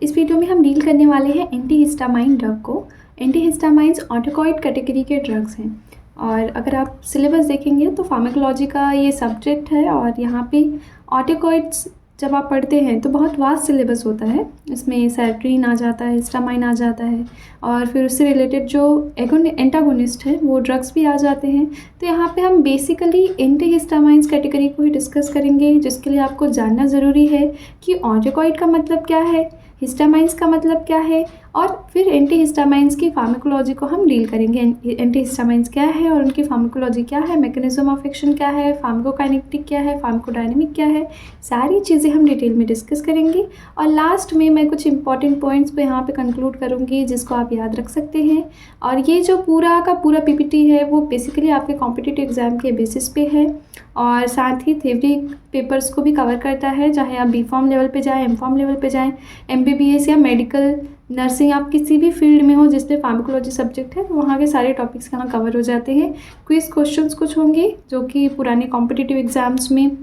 इस वीडियो में हम डील करने वाले हैं एंटीहिस्टामाइन ड्रग को। एंटीहिस्टामाइंस ऑर्टिकॉइड कैटेगरी के ड्रग्स हैं और अगर आप सिलेबस देखेंगे तो फार्माकोलॉजी का ये सब्जेक्ट है और यहाँ पे ऑर्टिकॉइड्स जब आप पढ़ते हैं तो बहुत वास्ट सिलेबस होता है। इसमें सेरोटोनिन आ जाता है, हिस्टामाइन आ जाता है और फिर उससे रिलेटेड जो एंटागोनिस्ट है वो ड्रग्स भी आ जाते हैं। तो यहाँ पे हम बेसिकली एंटीहिस्टामाइंस कैटेगरी को ही डिस्कस करेंगे, जिसके लिए आपको जानना ज़रूरी है कि ऑर्टिकॉइड का मतलब क्या है, हिस्टामाइंस का मतलब क्या है और फिर एंटीहिस्टामाइंस की फार्माकोलॉजी को हम डील करेंगे। एंटीहिस्टामाइंस क्या है और उनकी फार्माकोलॉजी क्या है, मैकेनिज्म ऑफ एक्शन क्या है, फार्माकोकाइनेटिक क्या है, फार्माकोडायनेमिक क्या है, सारी चीज़ें हम डिटेल में डिस्कस करेंगे। और लास्ट में मैं कुछ इंपॉर्टेंट पॉइंट्स पे यहाँ पे कंक्लूड करूँगी जिसको आप याद रख सकते हैं। और ये जो पूरा का पूरा पीपीटी है वो बेसिकली आपके कॉम्पिटिटिव एग्ज़ाम के बेसिस पे है और साथ ही थ्योरी पेपर्स को भी कवर करता है, चाहे आप बी.फॉर्म लेवल पे जाएँ, एम.फॉर्म लेवल पे जाएँ, एमबीबीएस या मेडिकल नर्सिंग, आप किसी भी फील्ड में हो जिसमें फार्माकोलॉजी सब्जेक्ट है, तो वहाँ के सारे टॉपिक्स यहाँ कवर हो जाते हैं। क्विज क्वेश्चंस कुछ होंगे जो कि पुराने कॉम्पिटिटिव एग्जाम्स में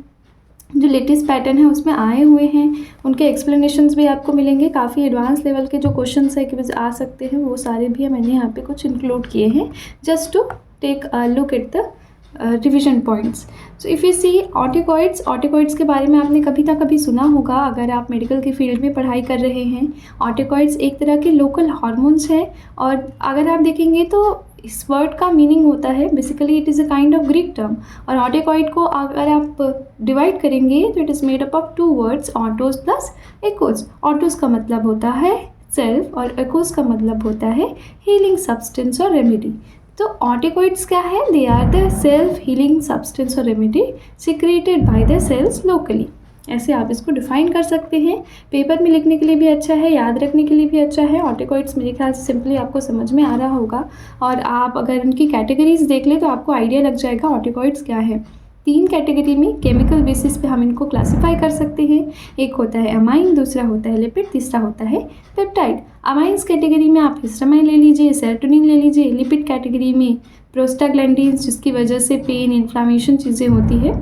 जो लेटेस्ट पैटर्न है उसमें आए हुए हैं, उनके एक्सप्लेनेशंस भी आपको मिलेंगे। काफ़ी एडवांस लेवल के जो क्वेश्चंस है कि आ सकते हैं वो सारे भी मैंने यहाँ पे कुछ इंक्लूड किए हैं just to take a look at the revision points. So if you see autacoids के बारे में आपने कभी ना कभी सुना होगा अगर आप मेडिकल के फील्ड में पढ़ाई कर रहे हैं। ऑर्टिकॉइड्स एक तरह के लोकल हार्मोन्स हैं और अगर आप देखेंगे तो इस वर्ड का मीनिंग होता है basically it is a kind of Greek term. और ऑर्टिकॉइड को अगर आप डिवाइड करेंगे तो it is made up of two words, autos plus akos. Autos का मतलब होता है सेल्फ और एकोस का मतलब होता है हीलिंग सब्सटेंस और रेमेडी। तो ऑर्टिकॉइड्स क्या है? They are the self healing substance और remedy secreted by the cells locally. ऐसे आप इसको डिफाइन कर सकते हैं। पेपर में लिखने के लिए भी अच्छा है, याद रखने के लिए भी अच्छा है। ऑर्टिकॉइड्स मेरे ख्याल से सिंपली आपको समझ में आ रहा होगा और आप अगर उनकी कैटेगरीज देख लें तो आपको आइडिया लग जाएगा ऑर्टिकॉइड्स क्या है। 3 कैटेगरी में केमिकल बेसिस पे हम इनको क्लासीफाई कर सकते हैं। एक होता है अमाइन, दूसरा होता है लिपिड, तीसरा होता है पेप्टाइड। अमाइंस कैटेगरी में आप हिस्टामाइन ले लीजिए, सेरोटोनिन ले लीजिए। लिपिड कैटेगरी में प्रोस्टाग्लैंडिन्स जिसकी वजह से पेन, इन्फ्लामेशन चीज़ें होती है,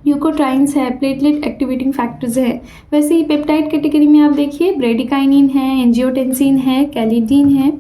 ल्यूकोट्राइन्स है, प्लेटलेट एक्टिवेटिंग फैक्टर्स है। वैसे ही पेप्टाइड कैटेगरी में आप देखिए ब्रेडिकाइनिन है, एंजियोटेंसिन है, कैलिडीन है।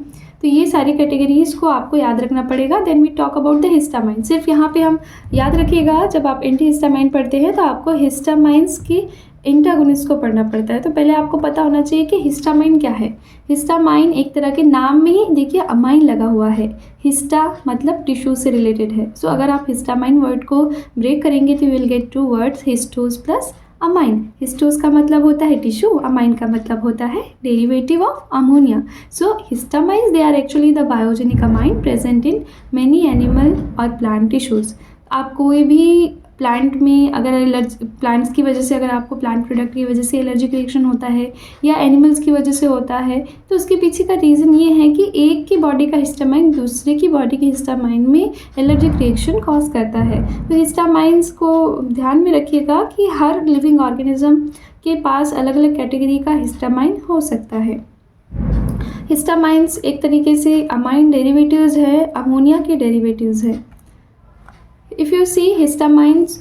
तो ये सारी कैटेगरीज को आपको याद रखना पड़ेगा। Then we talk about the histamine. सिर्फ यहाँ पे हम याद रखिएगा जब आप एंटीहिस्टामाइन पढ़ते हैं तो आपको हिस्टामाइंस की एंटागोनिस्ट को पढ़ना पड़ता है। तो पहले आपको पता होना चाहिए कि हिस्टामाइन क्या है। हिस्टामाइन एक तरह के नाम में ही देखिए अमाइन लगा हुआ है। हिस्टा मतलब टिश्यू से रिलेटेड है। सो अगर आप हिस्टामाइन वर्ड को ब्रेक करेंगे तो you will get 2 words, histos plus amine. Histos का मतलब होता है टिश्यू, अमाइन का मतलब होता है derivative of ammonia. So histamines they are actually the biogenic amine present in many animal और प्लांट टिश्यूज। आप कोई भी प्लांट में अगर प्लांट्स की वजह से, अगर आपको प्लांट प्रोडक्ट की वजह से एलर्जिक रिएक्शन होता है या एनिमल्स की वजह से होता है तो उसके पीछे का रीज़न ये है कि एक की बॉडी का हिस्टामाइन दूसरे की बॉडी के हिस्टामाइन में एलर्जिक रिएक्शन कॉज करता है। तो हिस्टामाइंस को ध्यान में रखिएगा कि हर लिविंग ऑर्गेनिज्म के पास अलग अलग कैटेगरी का हिस्टामाइन हो सकता है। हिस्टामाइंस एक तरीके से अमाइन डेरिवेटिव्स है, अमोनिया के डेरिवेटिव्स है। इफ़ यू सी हिस्टामाइंस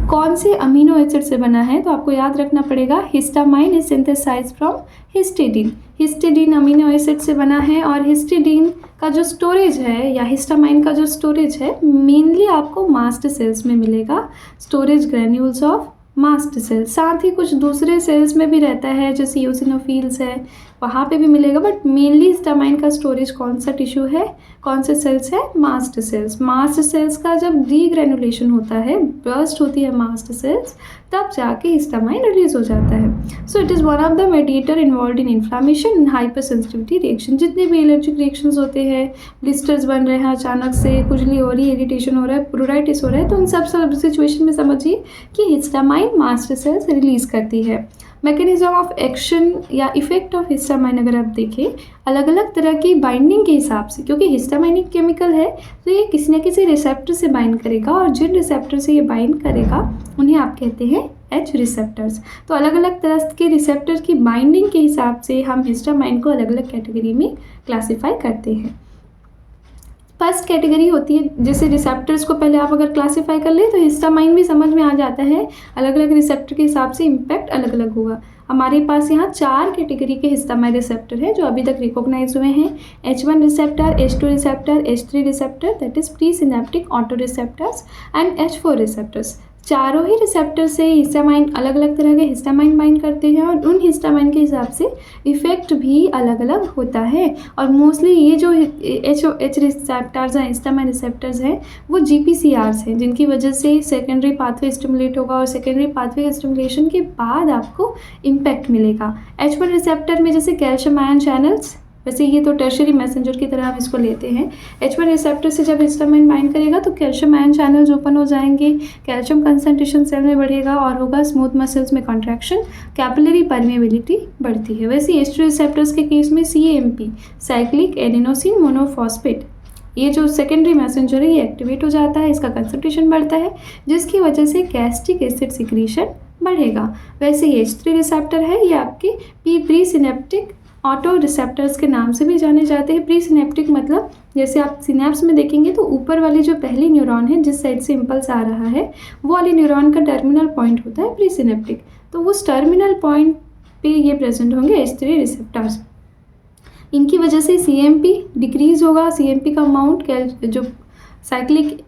कौन से अमीनो एसिड से बना है तो आपको याद रखना पड़ेगा histamine is synthesised from histidine. Histidine amino acid से बना है और हिस्टिडीन का जो स्टोरेज है या हिस्टामाइन का जो स्टोरेज है मेनली आपको मास्ट सेल्स में मिलेगा, storage granules of mast cell. साथ ही कुछ दूसरे सेल्स में भी रहता है जैसे यूसिनोफिल्स है, वहाँ पे भी मिलेगा, बट मेनली हिस्टामाइन का स्टोरेज कौन सा टिश्यू है, कौन से सेल्स है? Mast cells. मास्ट सेल्स का जब डीग्रेनुलेशन होता है, बर्स्ट होती है मास्ट सेल्स, तब जाके हिस्टामाइन रिलीज हो जाता है। So it is one of the mediator involve in inflammation and hyper sensitivity reaction. जितने भी एलर्जिक रिएक्शंस होते हैं, ब्लिस्टर्स बन रहे हैं, अचानक से खुजली हो रही है, इरिटेशन हो रहा है, प्रूराइटिस हो रहा है, तो उन सब सिचुएशन में समझिए कि हिस्टामाइन मास्ट सेल्स रिलीज करती है। मैकेनिज्म ऑफ एक्शन या इफेक्ट ऑफ हिस्टामाइन अगर आप देखें अलग अलग तरह की बाइंडिंग के हिसाब से, क्योंकि हिस्टामाइन एक केमिकल है तो ये किसी न किसी रिसेप्टर से बाइंड करेगा और जिन रिसेप्टर से ये बाइंड करेगा उन्हें आप कहते हैं एच रिसेप्टर्स। तो अलग अलग तरह के रिसेप्टर की बाइंडिंग के हिसाब से हम हिस्टामाइन को अलग अलग कैटेगरी में क्लासीफाई करते हैं। फर्स्ट कैटेगरी होती है जैसे रिसेप्टर्स को पहले आप अगर क्लासीफाई कर ले तो हिस्टामाइन भी समझ में आ जाता है, अलग अलग रिसेप्टर के हिसाब से इम्पैक्ट अलग अलग होगा। हमारे पास यहाँ 4 कैटेगरी के हिस्टामाइन रिसेप्टर हैं जो अभी तक रिकॉग्नाइज हुए हैं। H1 receptor, H2 receptor, H3 receptor that is pre synaptic auto receptors and H4 receptors. चारों ही रिसेप्टर से हिस्टामाइन अलग अलग तरह के हिस्टामाइन बाइंड करते हैं और उन हिस्टामाइन के हिसाब से इफ़ेक्ट भी अलग अलग होता है। और मोस्टली ये जो एच रिसेप्टर्स हैं, हिस्टामाइन रिसेप्टर्स हैं, वो GPCRs हैं, जिनकी वजह से सेकेंडरी पाथवे स्टिमुलेट होगा और सेकेंडरी पाथवे स्टिमुलेशन के बाद आपको इम्पैक्ट मिलेगा। H1 रिसेप्टर में जैसे कैल्शियम आयन चैनल्स, वैसे ये तो टर्शियरी मैसेंजर की तरह हम इसको लेते हैं। H1 रिसेप्टर से जब हिस्टामाइन बाइंड करेगा तो कैल्शियम आयन चैनल्स ओपन हो जाएंगे, कैल्शियम कंसंट्रेशन सेल में बढ़ेगा और होगा स्मूथ मसल्स में कॉन्ट्रैक्शन, कैपिलरी परमेबिलिटी बढ़ती है। वैसे H2 रिसेप्टर्स के केस में CAMP, साइक्लिक एडेनोसिन मोनोफॉस्फेट, ये जो सेकेंडरी मैसेंजर है ये एक्टिवेट हो जाता है, इसका कंसंट्रेशन बढ़ता है, जिसकी वजह से गैस्ट्रिक एसिड सिक्रीशन बढ़ेगा। वैसे ये H3 रिसेप्टर है, ये आपके प्री सिनेप्टिक ऑटो रिसेप्टर्स के नाम से भी जाने जाते हैं। प्री सिनेप्टिक मतलब जैसे आप सिनेप्स में देखेंगे तो ऊपर वाली जो पहली न्यूरॉन है जिस साइड से इम्पल्स आ रहा है वो वाली न्यूरॉन का टर्मिनल पॉइंट होता है प्री सिनेप्टिक, तो उस टर्मिनल पॉइंट पे ये प्रेजेंट होंगे H3 रिसेप्टर्स। इनकी वजह से CMP डिक्रीज होगा, CMP का अमाउंट जो साइक्लिक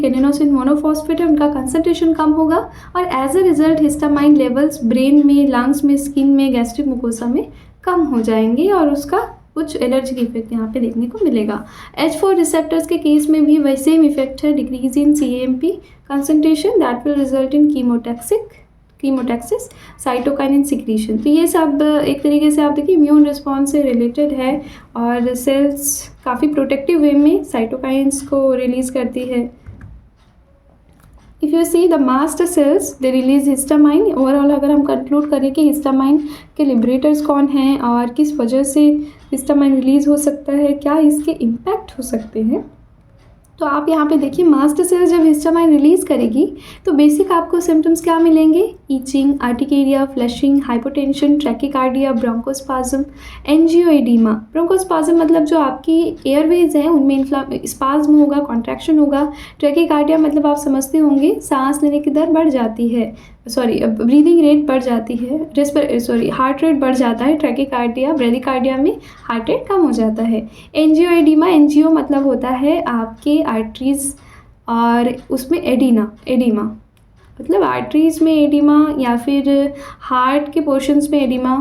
एडेनोसिन मोनोफॉस्फेट है उनका कंसंट्रेशन कम होगा और as a result histamine levels brain में, लंग्स में, स्किन में, गैस्ट्रिक मुकोसा में कम हो जाएंगे और उसका कुछ एलर्जिक इफेक्ट यहाँ पे देखने को मिलेगा। H4 रिसेप्टर्स के केस में भी वैसे सेम इफेक्ट है, decrease in CMP concentration that will result in chemotaxis, cytokinin secretion. तो ये सब एक तरीके से आप देखिए इम्यून रिस्पॉन्स से रिलेटेड है और सेल्स काफ़ी प्रोटेक्टिव वे में साइटोकाइंस को रिलीज़ करती है। If you see the mast cells they release histamine. Overall अगर हम कंक्लूड करें कि हिस्टामाइन के लिबरेटर्स कौन हैं और किस वजह से हिस्टामाइन रिलीज़ हो सकता है, क्या इसके इम्पैक्ट हो सकते हैं, तो आप यहाँ पे देखिए मास्ट सेल्स जब हिस्टामाइन रिलीज़ करेगी तो बेसिक आपको सिम्टम्स क्या मिलेंगे, itching, urticaria, flushing, hypotension, ट्रैकिकार्डिया, bronchospasm, angioedema. Bronchospasm मतलब जो आपकी एयरवेज हैं उनमें स्पाज्म होगा, कॉन्ट्रैक्शन होगा। ट्रैकिकार्डिया मतलब आप समझते होंगे सांस लेने की दर बढ़ जाती है, ब्रीदिंग रेट बढ़ जाती है, हार्ट रेट बढ़ जाता है ट्रैकिकार्डिया, ब्रेडिकार्डिया में हार्ट रेट कम हो जाता है। एंजियोएडिमा, एंजियो मतलब होता है आपके आर्टरीज और उसमें एडिमा मतलब आर्टरीज में एडिमा या फिर हार्ट के पोर्शंस में एडिमा।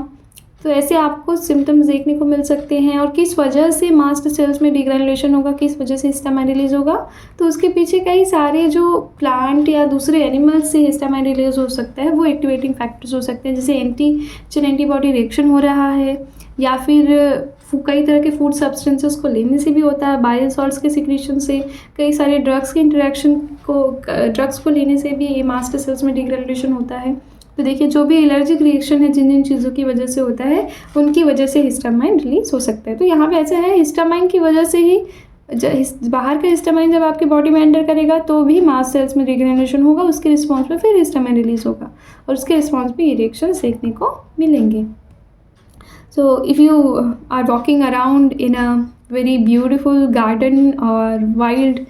तो ऐसे आपको सिम्टम्स देखने को मिल सकते हैं। और किस वजह से मास्ट सेल्स में डिग्रेनुलेशन होगा, किस वजह से हिस्टामाइन रिलीज होगा, तो उसके पीछे कई सारे जो प्लांट या दूसरे एनिमल्स से हिस्टामाइन रिलीज हो सकता है वो एक्टिवेटिंग फैक्टर्स हो सकते हैं, जैसे एंटीबॉडी रिएक्शन हो रहा है या फिर कई तरह के फूड सब्सटेंसेस को लेने से भी होता है, बाइल सॉल्ट्स के सिक्रीशन से, कई सारे ड्रग्स के ड्रग्स को लेने से भी मास्ट सेल्स में डिग्रेनुलेशन होता है। तो देखिए जो भी एलर्जिक रिएक्शन है जिन जिन चीज़ों की वजह से होता है उनकी वजह से हिस्टामाइन रिलीज हो सकता है। तो यहाँ पे ऐसा है हिस्टामाइन की वजह से ही बाहर का हिस्टामाइन जब आपके बॉडी में एंटर करेगा तो भी मास्ट सेल्स में डिग्रेनुलेशन होगा, उसके रिस्पॉन्स में फिर हिस्टामाइन रिलीज होगा और उसके रिस्पॉन्स में ये रिएक्शंस देखने को मिलेंगे। So if you are walking around in a very beautiful garden और wild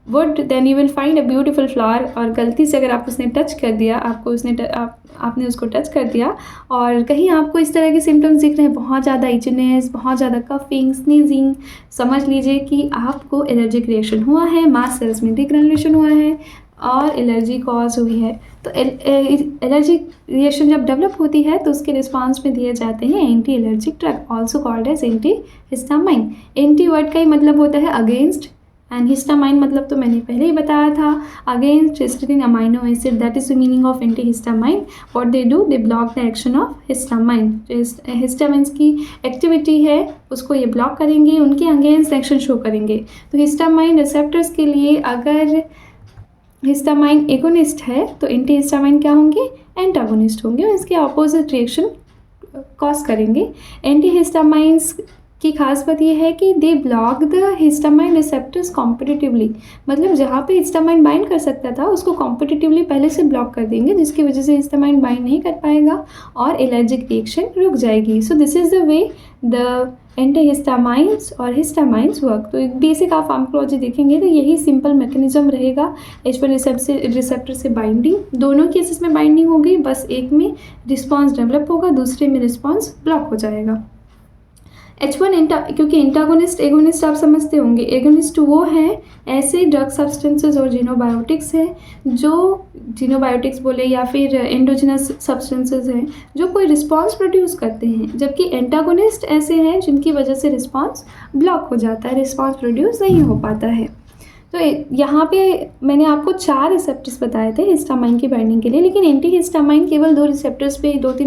wood then you will find a beautiful flower, और गलती से अगर आप उसने टच कर दिया, आपने उसको टच कर दिया और कहीं आपको इस तरह के सिम्टम्स दिख रहे हैं, बहुत ज़्यादा इचनेस, बहुत ज़्यादा कफिंग, स्नीजिंग, समझ लीजिए कि आपको एलर्जिक रिएक्शन हुआ है, मास्ट सेल्स में डिग्रेनुलेशन हुआ है और एलर्जी कॉज हुई है। तो एलर्जिक रिएक्शन जब डेवलप होती है तो उसके रिस्पॉन्स में दिए जाते हैं anti allergic drug, also called as anti histamine. Anti word का ही मतलब होता है अगेंस्ट एंड हिस्टामाइन मतलब तो मैंने पहले ही बताया था, against histidine amino acid, that is the meaning of anti histamine. What they do, they block the action of histamine. जो हिस्टामाइंस की एक्टिविटी है उसको ये ब्लॉक करेंगे, उनके अगेंस्ट एक्शन शो करेंगे। तो हिस्टामाइन रिसेप्टर्स के लिए अगर हिस्टामाइन एगोनिस्ट है तो एंटी हिस्टामाइन क्या होंगे, एंटागोनिस्ट होंगे, इसके अपोजिट रिएक्शन कॉज करेंगे। एंटी हिस्टामाइंस की खास बात ये है कि they block the histamine receptors competitively, मतलब जहाँ पे हिस्टामाइन बाइंड कर सकता था उसको कॉम्पिटिटिवली पहले से ब्लॉक कर देंगे, जिसकी वजह से हिस्टामाइन बाइंड नहीं कर पाएगा और एलर्जिक रिएक्शन रुक जाएगी। So this is the way the antihistamines और हिस्टामाइंस वर्क। तो बेसिक आप फार्माकोलॉजी देखेंगे तो यही सिंपल मैकेनिज्म रहेगा। H1 रिसेप्टर से बाइंडिंग, दोनों केसेस में बाइंडिंग होगी, बस एक में रिस्पॉन्स डेवलप होगा, दूसरे में रिस्पॉन्स ब्लॉक हो जाएगा। H1 क्योंकि एंटागोनिस्ट एगोनिस्ट आप समझते होंगे, एगोनिस्ट वो हैं ऐसे ड्रग सब्सटेंसेस और जीनोबायोटिक्स हैं जो जीनोबायोटिक्स बोले या फिर एंडोजिनस सब्सटेंसेस हैं जो कोई रिस्पांस प्रोड्यूस करते हैं, जबकि एंटागोनिस्ट ऐसे हैं जिनकी वजह से रिस्पांस ब्लॉक हो जाता है, रिस्पांस प्रोड्यूस नहीं हो पाता है। तो यहाँ पे मैंने आपको 4 रिसेप्टर्स बताए थे हिस्टामाइन की बाइंडिंग के लिए, लेकिन एंटीहिस्टामाइन केवल 2 3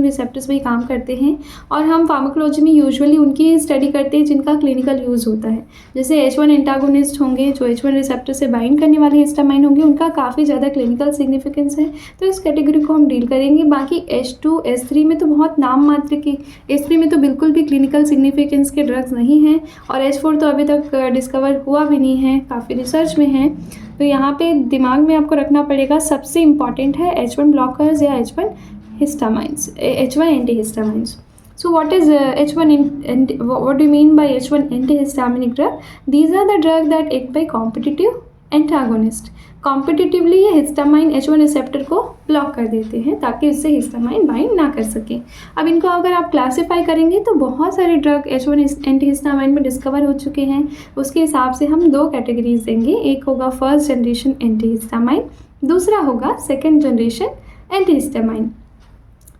रिसेप्टर्स पे ही काम करते हैं और हम फार्माकोलॉजी में यूजुअली उनकी स्टडी करते हैं जिनका क्लिनिकल यूज़ होता है। जैसे H1 एंटागोनिस्ट होंगे जो H1 रिसेप्टर से बाइंड करने वाले हिस्टामाइन होंगे, उनका काफ़ी ज़्यादा क्लिनिकल सिग्निफिकेंस है, तो इस कैटेगरी को हम डील करेंगे। बाकी H2 H3 में तो बहुत नाम मात्र की, H3 में तो बिल्कुल भी क्लिनिकल सिग्निफिकेंस के ड्रग्स नहीं हैं और H4 तो अभी तक डिस्कवर हुआ भी नहीं है, काफ़ी रिसर्च में है। तो यहाँ पे दिमाग में आपको रखना पड़ेगा सबसे इम्पॉर्टेंट है H1 ब्लॉकर्स या H1 हिस्टामाइंस, H1 एंटीहिस्टामाइंस। So what is what do you mean by H1 antihistaminic drug? These are the drugs that act by competitive antagonist. Competitively ये हिस्टामाइन H1 रिसेप्टर को ब्लॉक कर देते हैं ताकि उससे हिस्टामाइन बाइंड ना कर सके। अब इनको अगर आप क्लासीफाई करेंगे तो बहुत सारे ड्रग H1 एंटीहिस्टामाइन में डिस्कवर हो चुके हैं, उसके हिसाब से हम 2 कैटेगरीज देंगे। एक होगा फर्स्ट जनरेशन एंटीहिस्टामाइन, दूसरा होगा second generation antihistamine.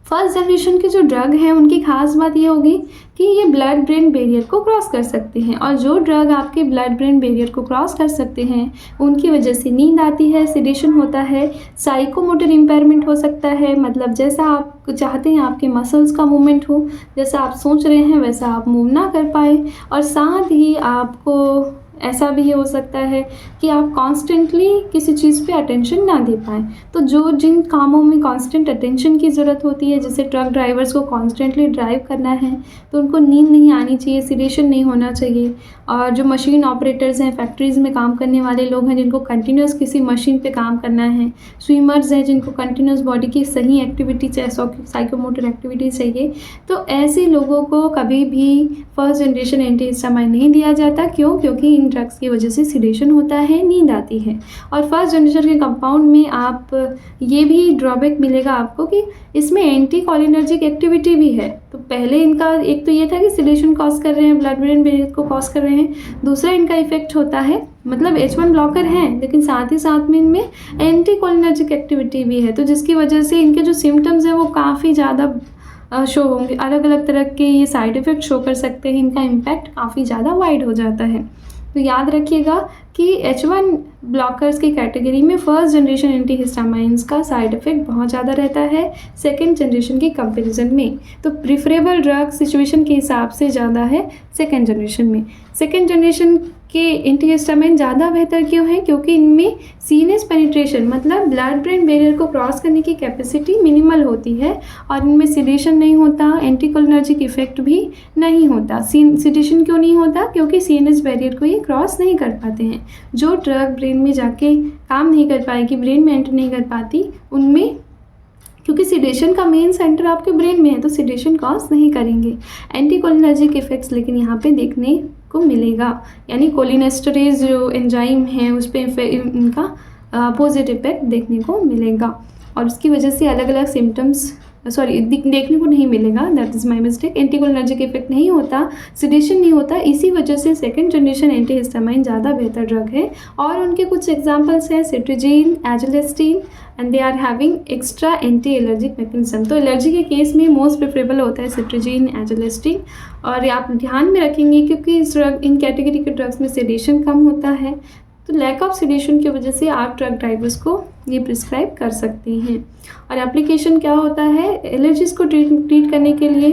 First generation के जो ड्रग हैं उनकी खास बात ये होगी कि ये ब्लड ब्रेन बैरियर को क्रॉस कर सकते हैं, और जो ड्रग आपके ब्लड ब्रेन बैरियर को क्रॉस कर सकते हैं उनकी वजह से नींद आती है, सेडेशन होता है, साइकोमोटर इम्पेयरमेंट हो सकता है, मतलब जैसा आप चाहते हैं आपके मसल्स का मूवमेंट हो, जैसा आप सोच रहे हैं वैसा आप मूव ना कर पाए, और साथ ही आपको ऐसा भी हो सकता है कि आप कॉन्स्टेंटली किसी चीज़ पे अटेंशन ना दे पाएँ। तो जो जिन कामों में कॉन्स्टेंट अटेंशन की ज़रूरत होती है, जैसे ट्रक ड्राइवर्स को कॉन्स्टेंटली ड्राइव करना है तो उनको नींद नहीं आनी चाहिए, सीडेशन नहीं होना चाहिए। और जो मशीन ऑपरेटर्स हैं, फैक्ट्रीज़ में काम करने वाले लोग हैं जिनको कंटिन्यूस किसी मशीन पे काम करना है, स्विमर्स हैं जिनको कंटिन्यूस बॉडी की सही एक्टिविटी चाहिए, साइकोमोटर एक्टिविटी चाहिए, तो ऐसे लोगों को कभी भी फर्स्ट जनरेशन एंटीहिस्टामाइन नहीं दिया जाता। क्यों? क्योंकि इन ड्रग्स की वजह से सिडेशन होता है, नींद आती है। और फर्स्ट जनरेशन के कंपाउंड में आप ये भी ड्रॉबैक मिलेगा आपको कि इसमें एंटी कोलिनर्जिक एक्टिविटी भी है। तो पहले इनका एक तो ये था कि सिडेशन कॉज कर रहे हैं, ब्लड ब्रेन बैरियर को कॉज कर रहे हैं, दूसरा इनका इफेक्ट होता है, मतलब H1 ब्लॉकर हैं लेकिन साथ ही साथ में इनमें एंटी कोलिनर्जिक एक्टिविटी भी है, तो जिसकी वजह से इनके जो सिम्टम्स हैं वो काफ़ी ज़्यादा शो होंगे, अलग अलग तरह के ये साइड इफ़ेक्ट शो कर सकते हैं, इनका इम्पैक्ट काफ़ी ज़्यादा वाइड हो जाता है। तो याद रखिएगा कि H1 ब्लॉकर्स की कैटेगरी में फर्स्ट जनरेशन एंटीहिस्टामाइंस का साइड इफ़ेक्ट बहुत ज़्यादा रहता है सेकेंड जनरेशन के कंपैरिजन में। तो प्रिफरेबल ड्रग सिचुएशन के हिसाब से ज़्यादा है सेकेंड जनरेशन में। सेकेंड जनरेशन के एंटीहिस्टामाइन ज़्यादा बेहतर क्यों है? क्योंकि इनमें सीनेस पेनिट्रेशन, मतलब ब्लड ब्रेन बैरियर को क्रॉस करने की कैपेसिटी मिनिमल होती है और इनमें सिडेशन नहीं होता, एंटीकोलिनर्जिक इफेक्ट भी नहीं होता। सिडेशन क्यों नहीं होता? क्योंकि सीनेस बैरियर को ये क्रॉस नहीं कर पाते हैं। जो ड्रग ब्रेन में जाके काम नहीं कर पाएगी, ब्रेन में एंटर नहीं कर पाती, उनमें क्योंकि सिडेशन का मेन सेंटर आपके ब्रेन में है तो सिडेशन कॉज नहीं करेंगे। एंटीकोलिनर्जिक इफेक्ट्स लेकिन यहाँ पे देखने को मिलेगा, यानी कोलिनेस्टरेज जो एंजाइम है उस पर इनका अपोजिट इफेक्ट देखने को मिलेगा और उसकी वजह से अलग अलग सिम्टम्स देखने को नहीं मिलेगा। That is my mistake. Anticholinergic effect नहीं होता, सिडेशन नहीं होता, इसी वजह से सेकेंड जनरेशन एंटीहिस्टामाइन ज़्यादा बेहतर ड्रग है। और उनके कुछ एग्जांपल्स हैं cetirizine, azelastine, and they are having extra anti allergic mechanism. तो एलर्जी के केस में मोस्ट प्रेफरेबल होता है सिट्रीजिन, एजुलेस्टिन। और आप ध्यान में रखेंगे क्योंकि इन कैटेगरी के ड्रग्स में सिडेशन कम होता है, तो लैक ऑफ सिडेशन की वजह से आप ट्रक ड्राइवर्स को ये प्रिस्क्राइब कर सकते हैं। और एप्लीकेशन क्या होता है एलर्जीज को ट्रीट करने के लिए,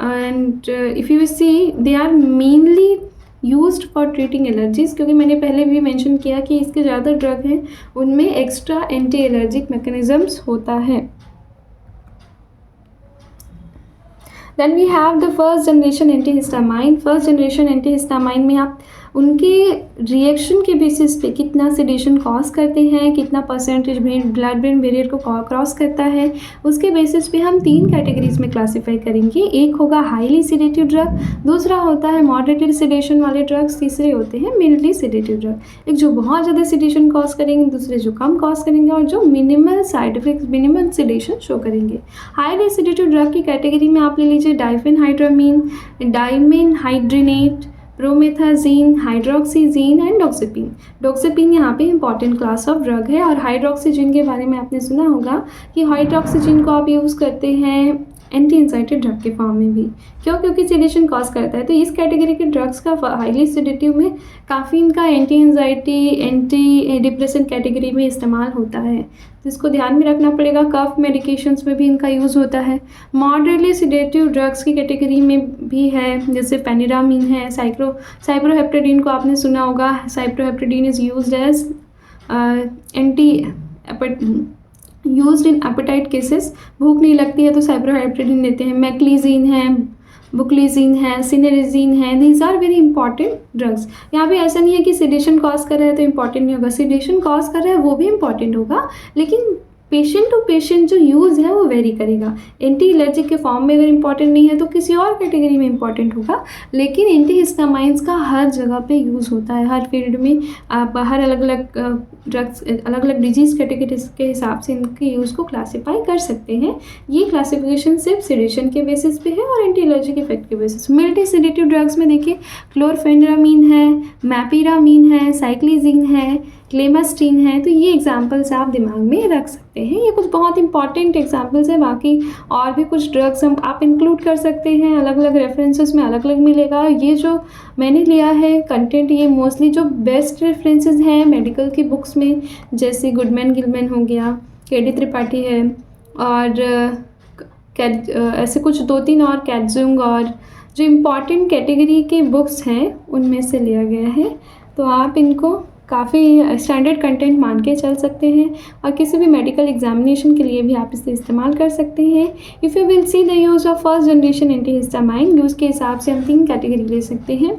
and if you see they are mainly used for treating allergies, क्योंकि मैंने पहले भी मेंशन किया कि इसके ज़्यादा ड्रग हैं उनमें एक्स्ट्रा एंटी एलर्जिक मैकेनिज्म्स होता है। Then we have the first generation antihistamine. First generation antihistamine में आप उनके रिएक्शन के बेसिस पे कितना सेडेशन कॉज करते हैं, कितना परसेंटेज ब्लड ब्रेन बैरियर को क्रॉस करता है, उसके बेसिस पे हम 3 कैटेगरीज में क्लासीफाई करेंगे। एक होगा हाईली सेडेटिव ड्रग, दूसरा होता है मॉडरेटेड सेडेशन वाले ड्रग्स, तीसरे होते हैं मिल्डली सेडेटिव ड्रग। एक जो बहुत ज़्यादा सेडेशन कॉज करेंगे, दूसरे जो कम कॉज करेंगे और जो minimal side effects, minimal sedation show करेंगे। हाईली सेडेटिव ड्रग की कैटेगरी में आप ले लीजिए डाइफेनहाइड्रामीन, डाइमेनहाइड्रेनेट, प्रोमेथाजीन, हाइड्रोक्सीजीन एंड डॉक्सिपिन। डॉक्सिपिन यहाँ पे इंपॉर्टेंट क्लास ऑफ ड्रग है। और हाइड्रोक्सीजीन के बारे में आपने सुना होगा कि हाइड्रोक्सीजीन को आप यूज़ करते हैं एंटी एंजाइटी ड्रग के फॉर्म में भी। क्यों? क्योंकि सेडेशन कॉज करता है। तो इस कैटेगरी के ड्रग्स का हाईली सेडेटिव में काफ़ी इनका anti anxiety, anti depression category में इस्तेमाल होता है, तो इसको ध्यान में रखना पड़ेगा। कफ मेडिकेशंस में भी इनका यूज़ होता है। मॉडरेटली सेडेटिव ड्रग्स की कैटेगरी में भी है, जैसे फेनिरामीन है, साइप्रोहेप्टेडिन को आपने सुना होगा। Cyproheptadine is used as used in appetite cases. भूख नहीं लगती है तो साइप्रोहेप्टेडिन लेते हैं। मैक्लीजीन है, बुक्लीजीन है, सिनेरिजीन है, these are very important drugs. यहाँ पे ऐसा नहीं है कि सेडेशन कॉज कर रहा है तो इंपॉर्टेंट नहीं होगा, सेडेशन कॉज कर रहा है वो भी इंपॉर्टेंट होगा, लेकिन पेशेंट टू पेशेंट जो यूज़ है वो वेरी करेगा। एंटी एलर्जिक के फॉर्म में अगर इंपॉर्टेंट नहीं है तो किसी और कैटेगरी में इंपॉर्टेंट होगा, लेकिन एंटीहिस्टामाइंस का हर जगह पे यूज़ होता है, हर फील्ड में। आप हर अलग अलग ड्रग्स, अलग अलग डिजीज़ कैटेगरीज के हिसाब से इनके यूज़ को क्लासीफाई कर सकते हैं। ये क्लासिफिकेशन सिर्फ सेडेशन के बेसिस पे है और एंटी एलर्जिक इफेक्ट के बेसिस। मल्टी सेडेटिव ड्रग्स में देखिए क्लोरफेनिरामीन है, मैपिरामीन है, साइक्लिजीन है, क्लेमास्टीन है। तो ये एग्जाम्पल्स आप दिमाग में रख सकते हैं। ये कुछ बहुत इंपॉर्टेंट एग्जाम्पल्स हैं। बाकी और भी कुछ ड्रग्स हम आप इंक्लूड कर सकते हैं, अलग अलग रेफरेंसेस में अलग अलग मिलेगा। ये जो मैंने लिया है कंटेंट, ये मोस्टली जो बेस्ट रेफरेंसेस हैं मेडिकल की बुक्स में, जैसे गुडमैन गिलमैन हो गया, केडी त्रिपाठी है, और ऐसे कुछ 2-3 और कैटजुंग, और जो इम्पॉर्टेंट कैटेगरी के बुक्स हैं उनमें से लिया गया है। तो आप इनको काफ़ी स्टैंडर्ड कंटेंट मान के चल सकते हैं और किसी भी मेडिकल एग्जामिनेशन के लिए भी आप इसे इस्तेमाल कर सकते हैं। If you will see the use of first generation antihistamine, use के हिसाब से हम 3 कैटेगरी ले सकते हैं।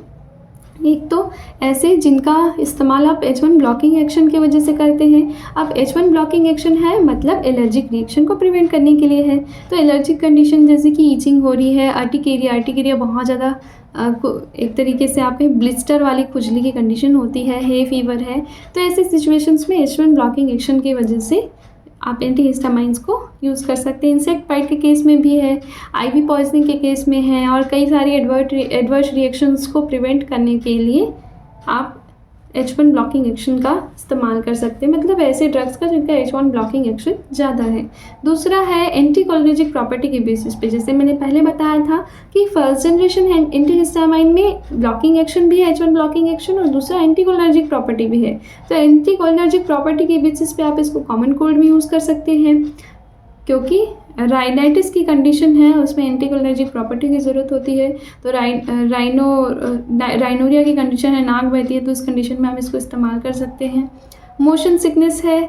एक तो ऐसे जिनका इस्तेमाल आप H1 ब्लॉकिंग एक्शन की वजह से करते हैं। अब H1 ब्लॉकिंग एक्शन है मतलब एलर्जिक रिएक्शन को प्रिवेंट करने के लिए है। तो एलर्जिक कंडीशन जैसे कि ईचिंग हो रही है, अर्टिकेरिया बहुत ज़्यादा एक तरीके से आपके ब्लिस्टर वाली खुजली की कंडीशन होती है, हे फीवर है, तो ऐसे सिचुएशंस में H1 ब्लॉकिंग एक्शन की वजह से आप एंटीहिस्टामाइंस को यूज़ कर सकते हैं। इंसेक्ट बाइट के केस में भी है, आईवी पॉइजनिंग के केस में है, और कई सारी एडवर्स रिएक्शंस को प्रिवेंट करने के लिए आप H1 ब्लॉकिंग एक्शन का इस्तेमाल कर सकते हैं, मतलब ऐसे ड्रग्स का जिनका H1 ब्लॉकिंग एक्शन ज़्यादा है। दूसरा है एंटीकोलिनर्जिक प्रॉपर्टी के बेसिस पे, जैसे मैंने पहले बताया था कि फर्स्ट जनरेशन एंटीहिस्टामाइन में ब्लॉकिंग एक्शन भी है, H1 ब्लॉकिंग एक्शन, और दूसरा एंटीकोलिनर्जिक प्रॉपर्टी भी है। तो एंटीकोलिनर्जिक प्रॉपर्टी के बेसिस पे आप इसको कॉमन कोल्ड में यूज़ कर सकते हैं, क्योंकि राइनाइटिस की कंडीशन है उसमें एंटीकोलिनर्जिक प्रॉपर्टी की ज़रूरत होती है। तो राइनोरिया की कंडीशन है, नाक बहती है, तो इस कंडीशन में हम इसको इस्तेमाल कर सकते हैं। मोशन सिकनेस है,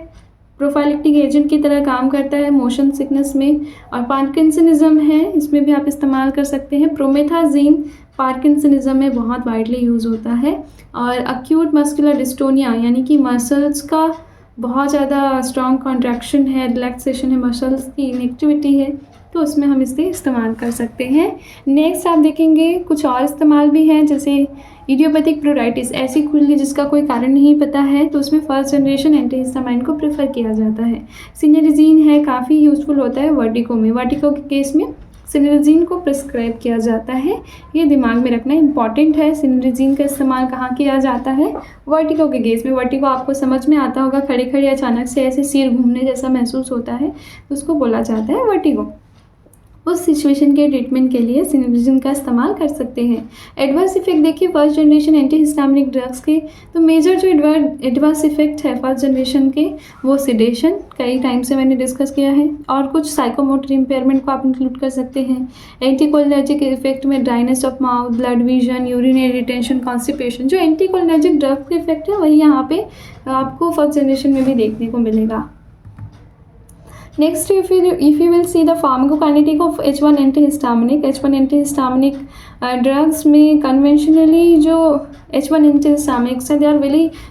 प्रोफाइलेक्टिक एजेंट की तरह काम करता है मोशन सिकनेस में। और पार्किंसनिज्म है, इसमें भी आप इस्तेमाल कर सकते हैं। प्रोमेथाजीन पार्किंसनिज्म में बहुत वाइडली यूज़ होता है। और एक्यूट मस्कुलर डिस्टोनिया यानी कि मसल्स का बहुत ज़्यादा स्ट्रॉन्ग कॉन्ट्रैक्शन है, रिलैक्सेशन है, मसल्स की इनएक्टिविटी है, तो उसमें हम इसे इस्तेमाल कर सकते हैं। नेक्स्ट आप देखेंगे कुछ और इस्तेमाल भी हैं, जैसे इडियोपैथिक प्लूराइटिस, ऐसी खुजली जिसका कोई कारण नहीं पता है, तो उसमें फर्स्ट जनरेशन एंटीहिस्टामाइन को प्रेफर किया जाता है। सिनेरिजीन है, काफ़ी यूज़फुल होता है वर्टिको में, वर्टिको के केस में सिनेरिजीन को प्रिस्क्राइब किया जाता है। ये दिमाग में रखना इंपॉर्टेंट है। सिनेरिजीन का इस्तेमाल कहाँ किया जाता है? वर्टिको के केस में। वर्टिको आपको समझ में आता होगा, खड़े खड़े अचानक से ऐसे सिर घूमने जैसा महसूस होता है, तो उसको बोला जाता है वर्टिको। उस सिचुएशन के ट्रीटमेंट के लिए सिनेरिजीन का इस्तेमाल कर सकते हैं। एडवर्स इफेक्ट देखिए फर्स्ट जनरेशन एंटीहिस्टामिनिक ड्रग्स के, तो मेजर जो एडवर्स इफेक्ट है फर्स्ट जनरेशन के वो सेडेशन, कई टाइम से मैंने डिस्कस किया है, और कुछ साइकोमोटर इम्पेयरमेंट को आप इंक्लूड कर सकते हैं। एंटीकोलिनर्जिक इफेक्ट में dryness of mouth, blood vision, urinary retention, constipation. जो एंटीकोलिनर्जिक ड्रग के इफेक्ट है वही यहाँ पे आपको फर्स्ट जनरेशन में भी देखने को मिलेगा। Next, if you will see the pharmacokinetic of H1 antihistaminic drugs में conventionally जो H1 antihistaminics है, they are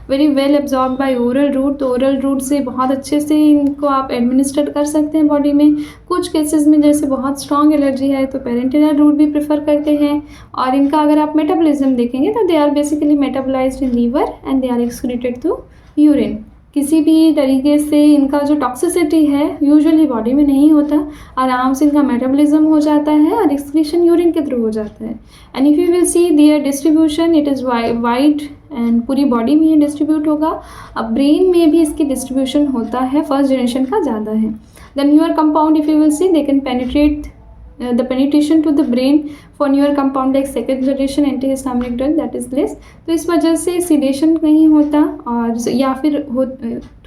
very well absorbed by oral route. तो oral route से बहुत अच्छे से इनको आप administer कर सकते हैं बॉडी में. कुछ केसेस में जैसे बहुत स्ट्रॉन्ग एलर्जी है तो पेरेंटेरल रूट भी प्रेफर करते हैं. और इनका अगर आप मेटाबॉलिज्म देखेंगे तो they are basically metabolised in liver and they are excreted through urine. किसी भी तरीके से इनका जो टॉक्सिसिटी है यूजुअली बॉडी में नहीं होता, आराम से इनका मेटाबॉलिज्म हो जाता है और एक्सक्रीशन यूरिन के थ्रू हो जाता है. And if you will C there distribution, it is wide and पूरी बॉडी में ये डिस्ट्रीब्यूट होगा. अब ब्रेन में भी इसकी डिस्ट्रीब्यूशन होता है, फर्स्ट जनरेशन का ज़्यादा है. The newer compound if you will C they can penetrate the penetration to the brain for newer compound like second generation antihistaminic drug that is less. तो इस वजह से sedation नहीं होता और या फिर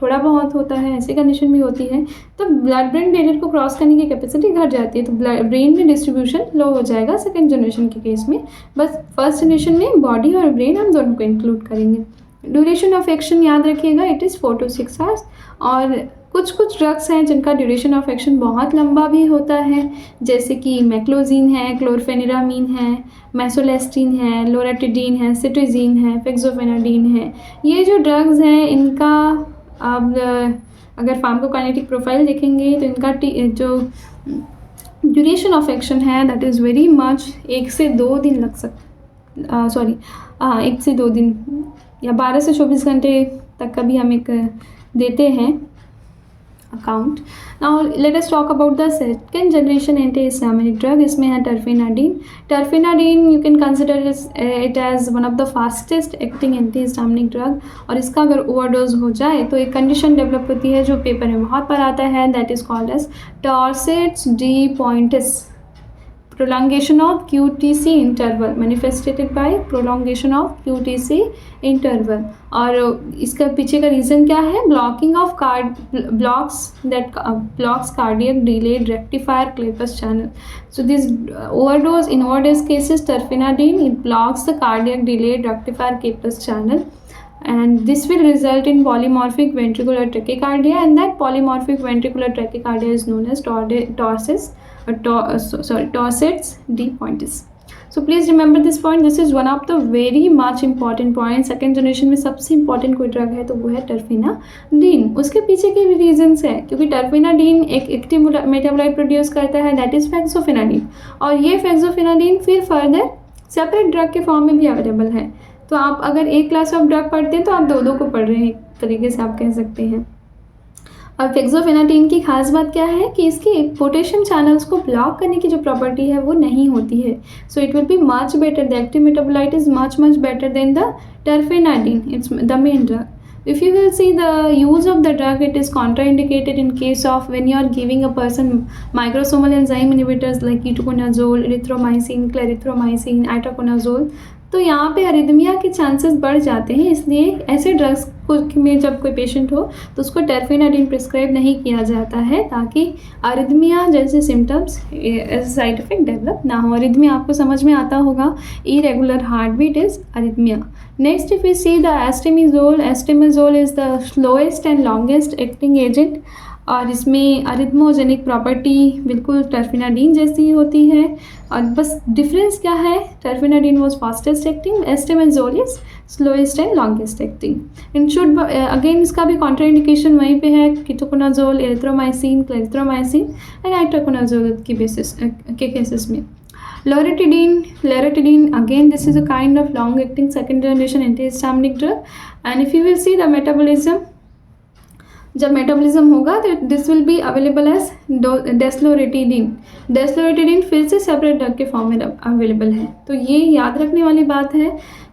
थोड़ा बहुत होता है, ऐसी कंडीशन भी होती है तो ब्लड ब्रेन बैरियर को क्रॉस करने की कैपेसिटी घट जाती है, तो ब्रेन में डिस्ट्रीब्यूशन लो हो जाएगा सेकेंड जनरेशन के केस में. बस फर्स्ट जनरेशन में बॉडी और ब्रेन हम दोनों को इंक्लूड करेंगे. ड्यूरेशन ऑफ एक्शन याद रखिएगा, इट इज़ 4 to 6 hours. और कुछ ड्रग्स हैं जिनका ड्यूरेशन ऑफ एक्शन बहुत लंबा भी होता है, जैसे कि मैक्लोजीन है, क्लोरफेनिरामीन है, मेसोलेस्टिन है, लोराटिडीन है, सिट्रिजीन है, फेक्सोफेनाडीन है. ये जो ड्रग्स हैं इनका अब अगर फार्माकोकाइनेटिक प्रोफाइल देखेंगे तो इनका जो ड्यूरेशन ऑफ एक्शन है दैट इज़ वेरी मच 1 से 2 दिन लग सकता, 1 से 2 दिन या 12 से 24 घंटे तक का भी हम एक देते हैं account. Now let us talk about the second generation antihistaminic drug. इसमें है terfenadine. Terfenadine you can consider it as one of the fastest acting antihistaminic drug. और इसका अगर ओवरडोज हो जाए तो एक कंडीशन डेवलप होती है जो पेपर में बहुत बार आता है, that is called as torsades de pointes, prolongation of QTC interval, manifested by prolongation of QTC interval. और इसका पीछे का रीज़न क्या है? blocking of blocks cardiac delayed rectifier Kleypas channel. So this overdose, in overdose cases terfenadine, it blocks the cardiac delayed rectifier Kleypas channel, and this will result in polymorphic ventricular tachycardia, and that polymorphic ventricular tachycardia is known as Torsades de Pointes. So please remember this point. This is one of the very much important points. Second generation में सबसे important कोई drug है तो वो है टर्फेनाडीन. उसके पीछे के भी रीजन्स है, क्योंकि टर्फेनाडीन एक एक्टिव मेटाबोलाइट प्रोड्यूस करता है दैट इज़ फेक्सोफेनाडीन, और ये फेक्सोफेनाडीन फिर फर्दर सेपरेट ड्रग के फॉर्म में भी अवेलेबल है. तो आप अगर एक क्लास ऑफ ड्रग पढ़ते हैं तो आप दो को पढ़ रहे हैं, एक तरीके से आप कह सकते हैं. और फेक्सोफेनाडीन की खास बात क्या है कि इसकी पोटेशियम चैनल्स को ब्लॉक करने की जो प्रॉपर्टी है वो नहीं होती है. So it will be much better, the active metabolite is much better than the terfenadine. It's the main drug. If you will see the use of the drug, it is contraindicated in case of when you are giving a person microsomal enzyme inhibitors like ketoconazole, erythromycin, clarithromycin, itraconazole. तो यहाँ पे arrhythmia के chances बढ़ जाते हैं, इसलिए ऐसे drugs में जब कोई पेशेंट हो तो उसको टर्फेनाडीन प्रिस्क्राइब नहीं किया जाता है, ताकि अरिदमिया जैसे सिम्टम्स साइड इफेक्ट डेवलप ना हो. अरिदमिया आपको समझ में आता होगा, irregular heart beat is arrhythmia. Next if you see the astemizole. Astemizole is the slowest and longest acting agent, और इसमें अरिथमोजेनिक प्रॉपर्टी बिल्कुल टर्फेनाडीन जैसी होती है. और बस डिफरेंस क्या है, terfenadine was fastest acting, astemizole is slowest and longest acting. In should again इसका भी कॉन्ट्राइंडिकेशन वहीं पे है, ketoconazole, erythromycin, clarithromycin and itraconazole की बेसिस के केसेस में. Loratadine, again this is a kind of long acting second generation antihistaminic drug. And if you will see the metabolism, जब metabolism होगा तो this will be available as desloratadine. Desloratadine फिर से separate drug के form में available है. तो ये याद रखने वाली बात है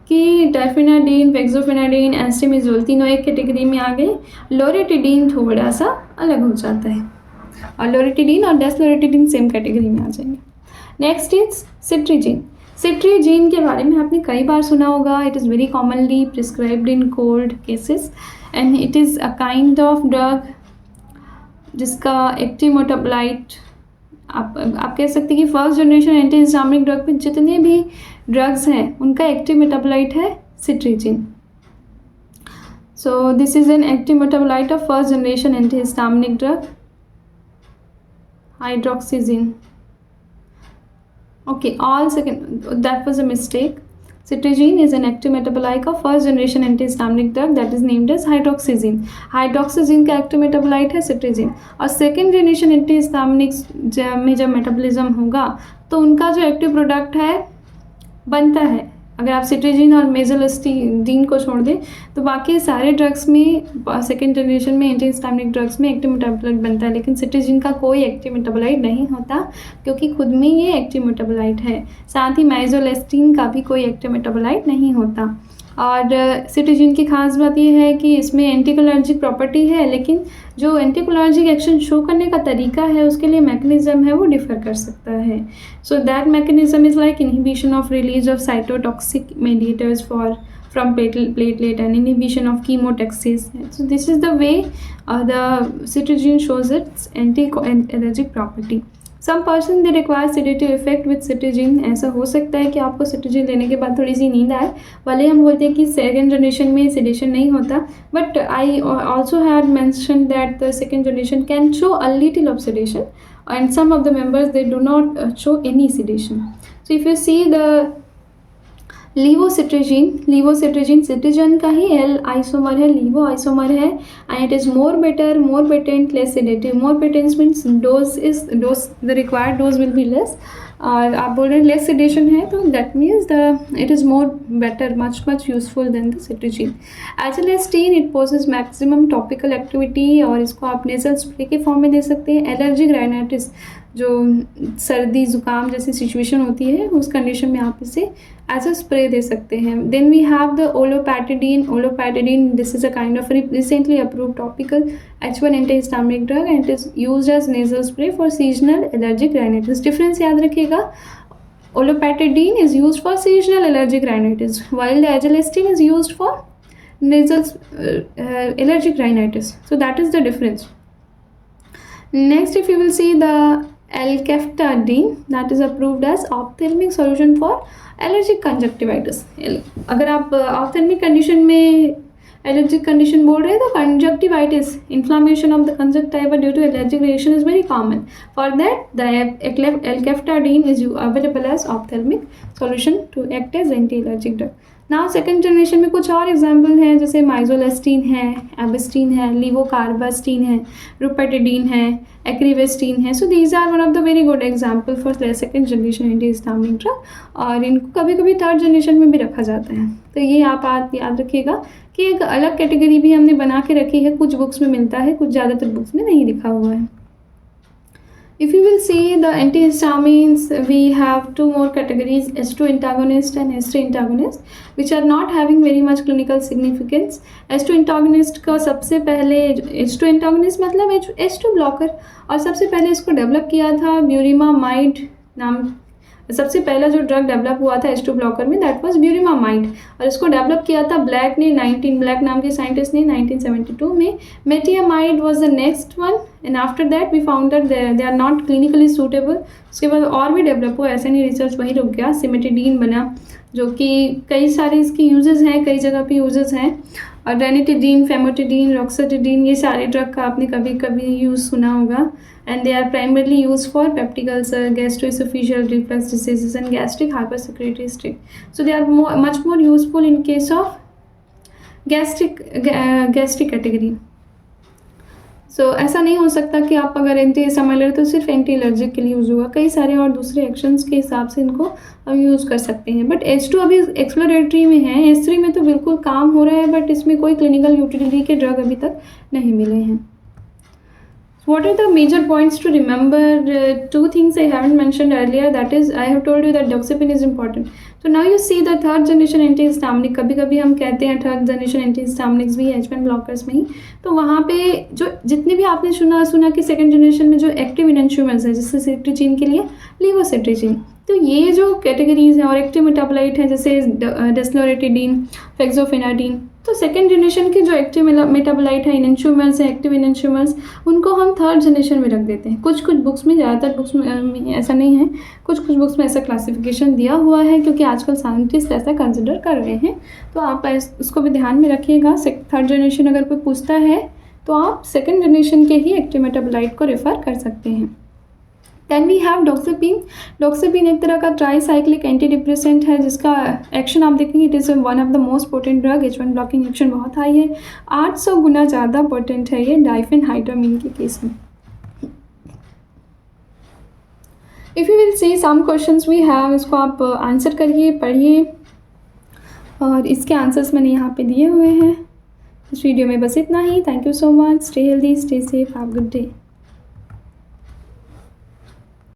कि टर्फेनाडीन, फेक्सोफेनाडीन, एस्टेमिजोल तीनों एक कैटेगरी में आ गए. लोरेटिडिन थोड़ा सा अलग हो जाता है, और लोरेटिडिन और डेस्लोरेटिडिन सेम कैटेगरी में आ जाएंगे. Next is सिट्रीजीन. सिट्रीजीन के बारे में आपने कई बार सुना होगा. It is very commonly prescribed in cold cases and it is a kind of drug जिसका एक्टिव मेटाबोलाइट आप कह सकते हैं कि फर्स्ट जनरेशन एंटीहिस्टामिनिक ड्रग पे जितने भी ड्रग्स हैं उनका एक्टिव मेटाबोलाइट है cetirizine. So this is an active metabolite of first generation antihistaminic drug. hydroxyzine. Okay, all second, that was a mistake. Cetirizine is an active metabolite of first generation antihistaminic drug that is named as hydroxyzine. Hydroxyzine का active metabolite है cetirizine, और second generation antihistaminics में जब metabolism होगा तो उनका जो active product है बनता है, अगर आप सिट्रीजिन और मेजोलेस्टिन को छोड़ दें तो बाकी सारे ड्रग्स में, सेकेंड जनरेशन में एंटीहिस्टामिनिक ड्रग्स में एक्टिव मेटाबोलाइट बनता है, लेकिन सिट्रीजिन का कोई एक्टिव मेटाबोलाइट नहीं होता क्योंकि खुद में ये एक्टिव मेटाबोलाइट है। साथ ही मेजोलेस्टिन का भी कोई एक्टिव मेटाबोलाइट नहीं होता। और सिट्रीजिन की खास बात यह है कि इसमें एंटीकोलर्जिक प्रॉपर्टी है, लेकिन जो एंटीकोलर्जिक एक्शन शो करने का तरीका है उसके लिए मैकेनिज्म है वो डिफर कर सकता है। So that mechanism is like inhibition of release of cytotoxic mediators from platelet and inhibition of chemotaxis. So this is the way the cetirizine shows its anti-allergic property. Some person they require sedative effect with cetirizine. ऐसा हो सकता है कि आपको cetirizine लेने के बाद थोड़ी सी नींद आए, भले हम बोलते हैं कि सेकेंड जनरेशन में sedation नहीं होता, but I also had mention that the second generation can show a little of sedation and some of the members they do not show any sedation. So if you see the levocetirizine cetirizine का ही L isomer है, levo isomer है, and it is more better, more potent, less sedative. More potent means dose the required dose will be less, और आप बोल रहे हैं less sedation है तो that means it is more better, much useful than the cetirizine. Azelastine it possesses maximum topical activity, और इसको आप नेजल स्प्रे के फॉर्म में दे सकते हैं। एलर्जिक राइनाइटिस, जो सर्दी ज़ुकाम जैसी सिचुएशन होती है उस कंडीशन में आप इसे एज अ स्प्रे दे सकते हैं। Then we have the olopatadine this is a kind of recently approved topical H1 antihistaminic drug and it is used as nasal spray for seasonal allergic rhinitis. Difference याद रखिएगा, olopatadine is used for seasonal allergic rhinitis while the azelastine is used for nasal allergic rhinitis. So that is the difference. Next, if you will see the L-ceftadine, that is approved as ophthalmic solution for allergic conjunctivitis. अगर आप ophthalmic condition में allergic condition बोल रहे हैं तो conjunctivitis, inflammation of the conjunctiva due to allergic reaction is very common. For that, the L-ceftadine is available as ophthalmic solution to act as anti-allergic drug. Now second generation में कुछ और example हैं, जैसे माइजोलेस्टिन है, एबिस्टिन है, लीवोकार्बास्टिन है, रुपेटिडीन है, एक्रीवेस्टिन है। So these are one of the very good example for second generation antihistaminic drug, और इनको कभी कभी थर्ड जनरेशन में भी रखा जाता है। तो ये आप याद रखिएगा कि एक अलग कैटेगरी भी हमने बना के रखी है, कुछ बुक्स में मिलता है, कुछ ज़्यादातर बुक्स में नहीं लिखा हुआ है। If you will see the antihistamines, we have two more categories, H2 antagonist and H3 antagonist, which are not having very much clinical significance. H2 antagonist का सबसे पहले, H2 antagonist मतलब H2 blocker, और सबसे पहले इसको डेवलप किया था ब्यूरिमामाइड नाम, सबसे पहला जो ड्रग डेवलप हुआ था H2 ब्लॉकर में दैट वाज ब्यूरिमामाइड, और इसको डेवलप किया था ब्लैक नाम के साइंटिस्ट ने 1972 में। Metiamide was the next one, and after that we found that they are not clinically suitable. उसके बाद और भी डेवलप हुआ, ऐसा नहीं रिसर्च वहीं रुक गया। सिमेटिडीन बना, जो कि कई सारे इसके यूजेस हैं, कई जगह पे यूजेस हैं, और रेनिटिडीन, फेमोटिडीन, रॉक्साटिडीन, ये सारे ड्रग का आपने कभी कभी यूज़ सुना होगा, and they are primarily used for peptic ulcer, gastroesophageal reflux diseases and gastric hypersecretory state. So they are much more useful in case of gastric category. So ऐसा नहीं हो सकता कि आप अगर एंटीहिस्टामाइन ले रहे तो सिर्फ एंटी एलर्जिक के लिए यूज़ होगा, कई सारे और दूसरे एक्शंस के हिसाब से इनको हम यूज़ कर सकते हैं। बट H2 अभी एक्सप्लोरेटरी में है, H3 में तो बिल्कुल काम हो रहा है, बट इसमें कोई क्लिनिकल यूटिलिटी के ड्रग अभी तक नहीं मिले हैं। What are the major points to remember? Two things I haven't mentioned earlier, that is I have told you that doxepin is important. So now you see the third generation antihistaminic, कभी कभी हम कहते हैं third generation antihistaminics भी H1 blockers में ही, तो वहाँ पे जो जितने भी आपने सुना कि सेकेंड जनरेशन में जो एक्टिव इनहेंशुमेंट्स है, जैसे सिट्रीजिन के लिए लीवोसिट्रीजिन, तो ये जो कैटेगरीज हैं और एक्टिव मेटाबोलाइट है जैसे डेस्लोरेटिडीन, फेक्सोफेनाडिन, तो सेकेंड जनरेशन के जो एक्टिव मेटाबोलाइट है, इनहेंशुमेंट्स है, एक्टिव इनहेंशुमेंट्स, उनको हम थर्ड जनरेशन में रख देते हैं। कुछ बुक्स में, ज़्यादातर बुक्स में ऐसा नहीं है, कुछ बुक्स में ऐसा क्लासिफिकेशन दिया हुआ है क्योंकि आजकल साइंटिस्ट ऐसा कंसिडर कर रहे हैं, तो आप उसको भी ध्यान में रखिएगा। थर्ड जनरेशन अगर कोई पूछता है तो आप सेकेंड जनरेशन के ही एक्टिव मेटाबोलाइट को रेफ़र कर सकते हैं। Then we have doxepin. Doxepin एक तरह का ट्राईसाइक्लिक एंटी डिप्रेसेंट है जिसका एक्शन आप देखेंगे it is one of the most potent drug. H1 blocking action बहुत हाई है, 800 गुना ज़्यादा पोटेंट है ये डाइफेनहाइड्रामीन के केस में। If you will see some questions we have, इसको आप आंसर करिए, पढ़िए, और इसके आंसर्स मैंने यहाँ पे दिए हुए हैं। इस वीडियो में बस इतना ही। Thank you so much. Stay healthy, stay safe, have good day.